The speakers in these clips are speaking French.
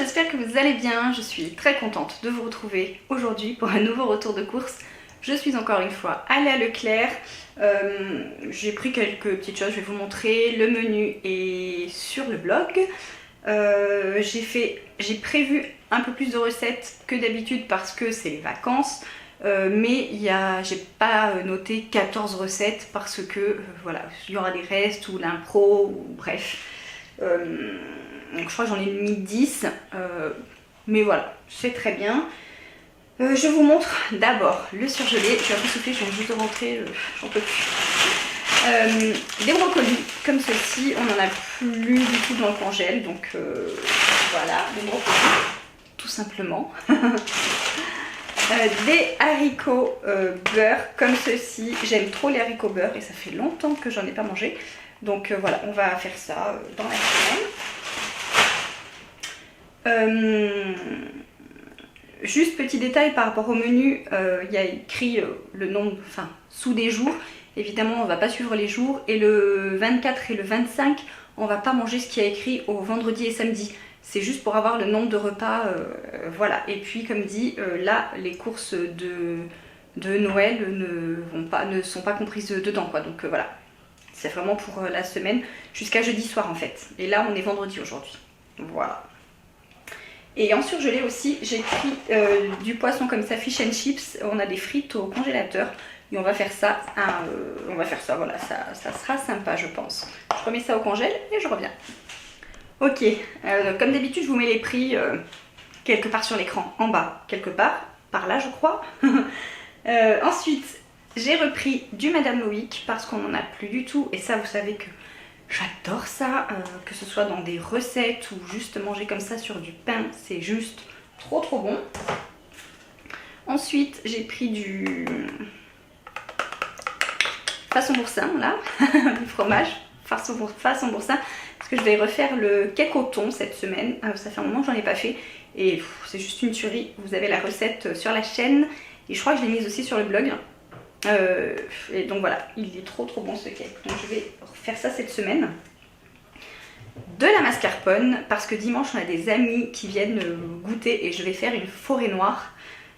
j'espère que vous allez bien. Je suis très contente de vous retrouver aujourd'hui pour un nouveau retour de course. Je suis encore une fois allée à Leclerc. J'ai pris quelques petites choses, je vais vous montrer. Le menu est sur le blog. J'ai prévu un peu plus de recettes que d'habitude parce que c'est les vacances. Mais j'ai pas noté 14 recettes parce que voilà, il y aura des restes ou l'impro ou bref. Donc je crois que j'en ai mis 10, mais voilà, c'est très bien. Je vous montre d'abord le surgelé. Je suis un peu soufflée, je viens juste de rentrer, j'en peux plus. Des brocolis comme ceci, on n'en a plus du tout dans le congèle, donc voilà, des brocolis, tout simplement. Des haricots beurre comme ceci, j'aime trop les haricots beurre et ça fait longtemps que j'en ai pas mangé. Donc voilà, on va faire ça dans la semaine. Juste petit détail par rapport au menu, il y a écrit le nombre, enfin sous des jours. Évidemment on va pas suivre les jours et le 24 et le 25 on va pas manger ce qui a écrit au vendredi et samedi. C'est juste pour avoir le nombre de repas, voilà. Et puis comme dit, là les courses de Noël ne sont pas comprises dedans quoi. Donc voilà, c'est vraiment pour la semaine jusqu'à jeudi soir en fait. Et là on est vendredi aujourd'hui, voilà. Et en surgelé aussi, j'ai pris du poisson comme ça, fish and chips. On a des frites au congélateur et on va faire ça, voilà, ça sera sympa je pense. Je remets ça au congèle et je reviens. Ok, comme d'habitude je vous mets les prix quelque part sur l'écran, en bas, quelque part, par là je crois. Ensuite, j'ai repris du Madame Loïc parce qu'on n'en a plus du tout et ça vous savez que j'adore ça, que ce soit dans des recettes ou juste manger comme ça sur du pain, c'est juste trop bon. Ensuite, j'ai pris du façon boursin, là, du fromage, façon boursin, parce que je vais refaire le cake au thon cette semaine. Ça fait un moment que j'en ai pas fait et c'est juste une tuerie. Vous avez la recette sur la chaîne et je crois que je l'ai mise aussi sur le blog. Et donc voilà, il est trop bon ce cake. Donc je vais faire ça cette semaine. De la mascarpone, parce que dimanche on a des amis qui viennent goûter et je vais faire une forêt noire.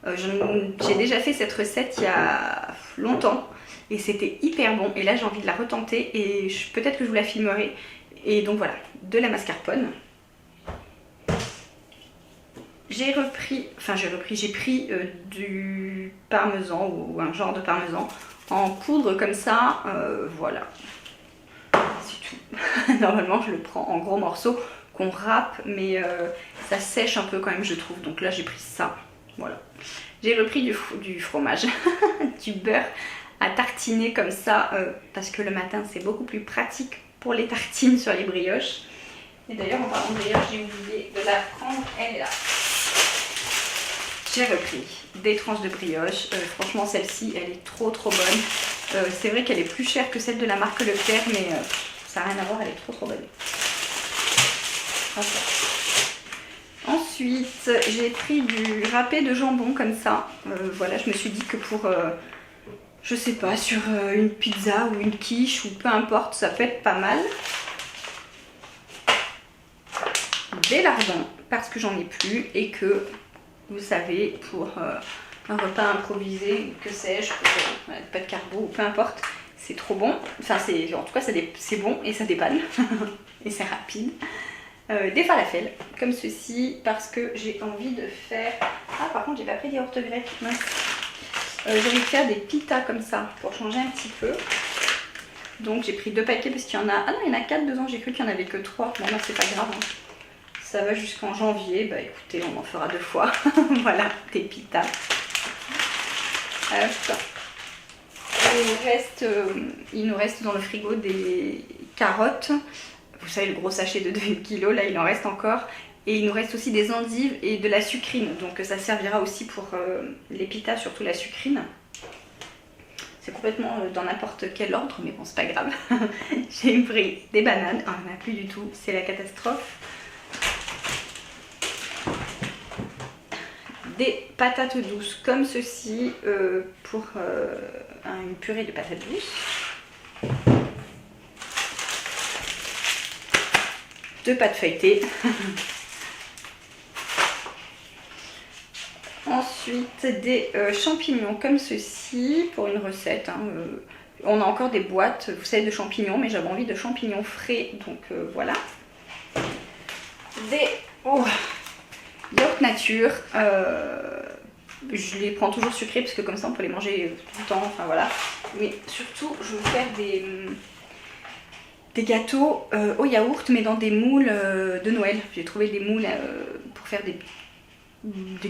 J'ai déjà fait cette recette il y a longtemps et c'était hyper bon. Et là j'ai envie de la retenter et peut-être que je vous la filmerai. Et donc voilà, de la mascarpone. J'ai pris du parmesan ou un genre de parmesan en poudre comme ça, voilà, c'est tout. Normalement je le prends en gros morceaux qu'on râpe, mais ça sèche un peu quand même je trouve, donc là j'ai pris ça, voilà. J'ai repris du fromage, du beurre à tartiner comme ça, parce que le matin c'est beaucoup plus pratique pour les tartines sur les brioches. Et d'ailleurs en parlant de brioche, j'ai oublié de la prendre, elle est là. J'ai repris des tranches de brioche, franchement celle-ci elle est trop bonne. C'est vrai qu'elle est plus chère que celle de la marque Leclerc, mais ça n'a rien à voir, elle est trop bonne. Okay. Ensuite j'ai pris du râpé de jambon comme ça, voilà, je me suis dit que pour, je sais pas, sur une pizza ou une quiche ou peu importe, ça peut être pas mal. Des lardons, parce que j'en ai plus et que vous savez, pour un repas improvisé, que sais-je, pas de carbo ou peu importe, c'est trop bon. Enfin, en tout cas, c'est bon et ça dépanne. Et c'est rapide. Des falafels, comme ceci, parce que j'ai envie de faire... Ah, par contre, j'ai pas pris des yaourts grecs. Mince. J'ai envie de faire des pitas comme ça, pour changer un petit peu. Donc, j'ai pris 2 paquets parce qu'il y en a... Ah non, il y en a 4 dedans, j'ai cru qu'il n'y en avait que 3. Bon, non, c'est pas grave. Hein. Ça va jusqu'en janvier, bah écoutez, on en fera 2 fois. Voilà, des pitas. Il nous reste dans le frigo des carottes. Vous savez, le gros sachet de 2 kg, là il en reste encore. Et il nous reste aussi des endives et de la sucrine. Donc ça servira aussi pour les pitas, surtout la sucrine. C'est complètement dans n'importe quel ordre, mais bon, c'est pas grave. J'ai pris des bananes. Ah, on n'en a plus du tout, c'est la catastrophe. Des patates douces comme ceci pour une purée de patates douces. 2 pâtes feuilletées. Ensuite des champignons comme ceci pour une recette. Hein, on a encore des boîtes, vous savez, de champignons, mais j'avais envie de champignons frais, donc voilà. Des yaourt nature. Je les prends toujours sucrés parce que comme ça on peut les manger tout le temps, enfin voilà. Mais surtout je veux faire des gâteaux au yaourt, mais dans des moules de Noël. J'ai trouvé des moules pour faire des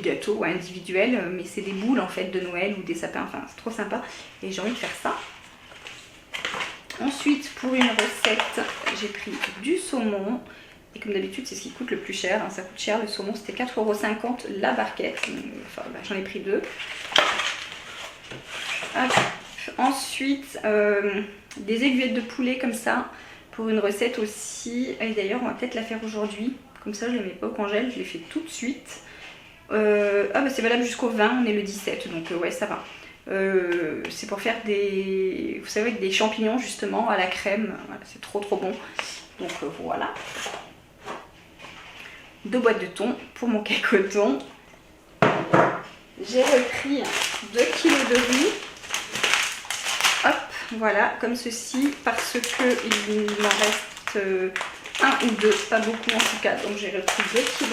gâteaux individuels, mais c'est des boules en fait de Noël ou des sapins, enfin c'est trop sympa et j'ai envie de faire ça. Ensuite pour une recette j'ai pris du saumon et comme d'habitude c'est ce qui coûte le plus cher, hein. Ça coûte cher le saumon, c'était 4,50 € la barquette, enfin, j'en ai pris 2. Hop. Ensuite des aiguillettes de poulet comme ça pour une recette aussi, et d'ailleurs on va peut-être la faire aujourd'hui, comme ça je ne les mets pas au congèle, je les fais tout de suite. Bah c'est valable jusqu'au 20, on est le 17, donc ouais ça va. C'est pour faire des, vous savez, des champignons justement à la crème, voilà, c'est trop bon. Donc voilà. 2 boîtes de thon pour mon cake au thon. J'ai repris 2 kg de riz. Hop, voilà, comme ceci, parce que il m'en reste 1 ou 2, pas beaucoup en tout cas, donc j'ai repris 2 kg.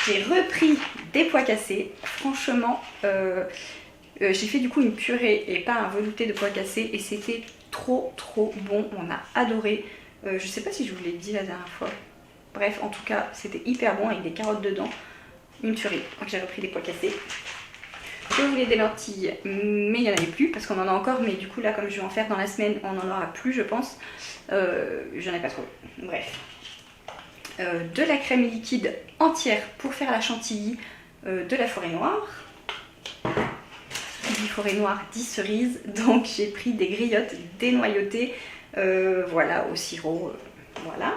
J'ai repris des pois cassés. Franchement, j'ai fait du coup une purée et pas un velouté de pois cassés et c'était trop bon. On a adoré. Je sais pas si je vous l'ai dit la dernière fois. Bref, en tout cas, c'était hyper bon avec des carottes dedans. Une tuerie. Donc j'ai repris des pois cassés. Je voulais des lentilles, mais il n'y en avait plus parce qu'on en a encore. Mais du coup, là, comme je vais en faire dans la semaine, on n'en aura plus, je pense. J'en ai pas trouvé. Bref. De la crème liquide entière pour faire la chantilly, de la forêt noire. 10 forêt noire, 10 cerises. Donc j'ai pris des griottes dénoyautées, voilà, au sirop, voilà.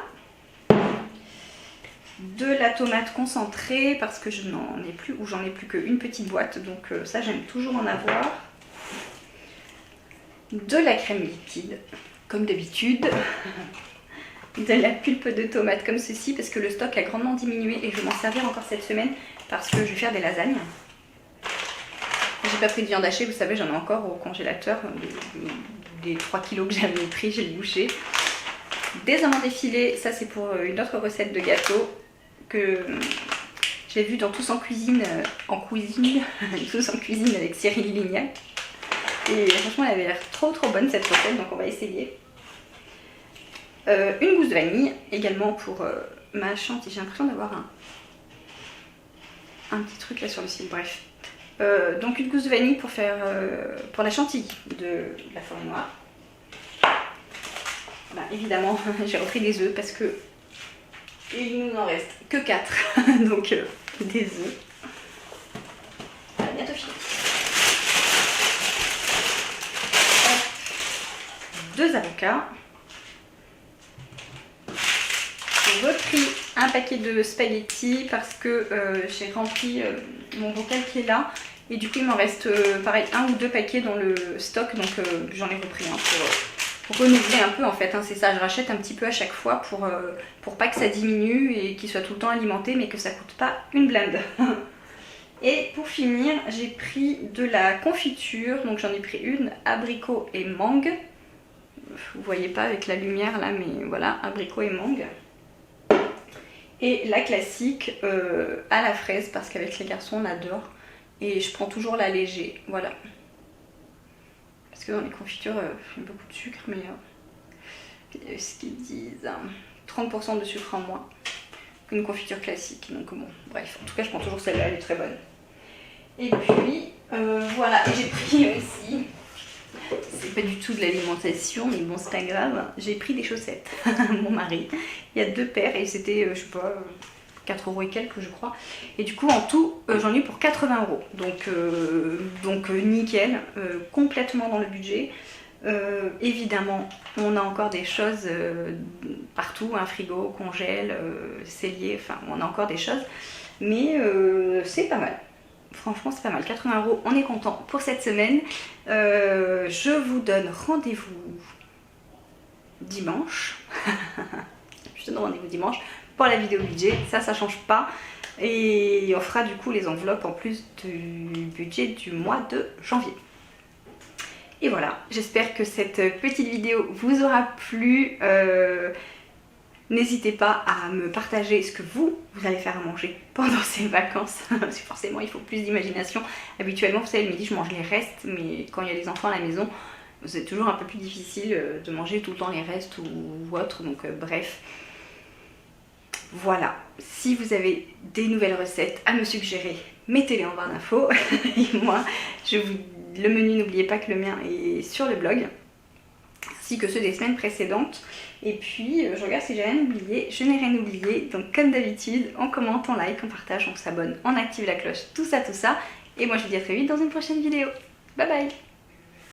De la tomate concentrée parce que je n'en ai plus, ou j'en ai plus qu'une petite boîte, donc ça j'aime toujours en avoir. De la crème liquide, comme d'habitude. De la pulpe de tomate comme ceci parce que le stock a grandement diminué et je vais m'en servir encore cette semaine parce que je vais faire des lasagnes. J'ai pas pris de viande hachée, vous savez, j'en ai encore au congélateur, des 3 kilos que j'avais pris, j'ai le bouché. Des amandes effilées, ça c'est pour une autre recette de gâteau que j'ai vu dans Tous en cuisine, Tous en cuisine avec Cyril Lignac. Et franchement elle avait l'air trop bonne cette recette, donc on va essayer. Une gousse de vanille également pour ma chantilly. J'ai l'impression d'avoir un petit truc là sur le site, bref. Donc une gousse de vanille pour faire pour la chantilly de la forêt noire. Bah, évidemment j'ai repris des œufs parce que il nous en reste que 4 donc des œufs. Bientôt fini. 2 avocats. J'ai repris un paquet de spaghettis parce que j'ai rempli mon bocal qui est là et du coup il m'en reste pareil 1 ou 2 paquets dans le stock, donc j'en ai repris un pour renouveler un peu en fait, hein, c'est ça, je rachète un petit peu à chaque fois pour pas que ça diminue et qu'il soit tout le temps alimenté mais que ça coûte pas une blinde. Et pour finir j'ai pris de la confiture, donc j'en ai pris une abricot et mangue. Vous voyez pas avec la lumière là, mais voilà, abricot et mangue. Et la classique à la fraise parce qu'avec les garçons on adore et je prends toujours la léger, voilà. Parce que dans les confitures il y a beaucoup de sucre, mais ce qu'ils disent 30% de sucre en moins qu'une confiture classique, donc bon, bref, en tout cas je prends toujours celle-là, elle est très bonne. Et puis voilà, et j'ai pris aussi, c'est pas du tout de l'alimentation, mais bon c'est pas grave, j'ai pris des chaussettes, mon mari, il y a 2 paires et c'était, je sais pas, 4 € et quelques je crois, et du coup en tout j'en ai eu pour 80 €, donc nickel, complètement dans le budget. Évidemment on a encore des choses partout, un frigo, congèle, cellier, enfin on a encore des choses, mais c'est pas mal. Franchement c'est pas mal, 80 €, on est content pour cette semaine. Je vous donne rendez-vous dimanche. Je donne rendez-vous dimanche pour la vidéo budget, ça change pas. Et on fera du coup les enveloppes en plus du budget du mois de janvier. Et voilà, j'espère que cette petite vidéo vous aura plu. N'hésitez pas à me partager ce que vous allez faire à manger pendant ces vacances. Parce que forcément, il faut plus d'imagination. Habituellement, vous savez, le midi, je mange les restes. Mais quand il y a les enfants à la maison, c'est toujours un peu plus difficile de manger tout le temps les restes ou autre. Donc bref. Voilà. Si vous avez des nouvelles recettes à me suggérer, mettez-les en barre d'infos. Et moi, le menu, n'oubliez pas que le mien est sur le blog, ainsi que ceux des semaines précédentes. Et puis je regarde si j'ai rien oublié. Je n'ai rien oublié, donc comme d'habitude, on commente, on like, on partage, on s'abonne, on active la cloche, tout ça. Et moi je vous dis à très vite dans une prochaine vidéo. Bye bye.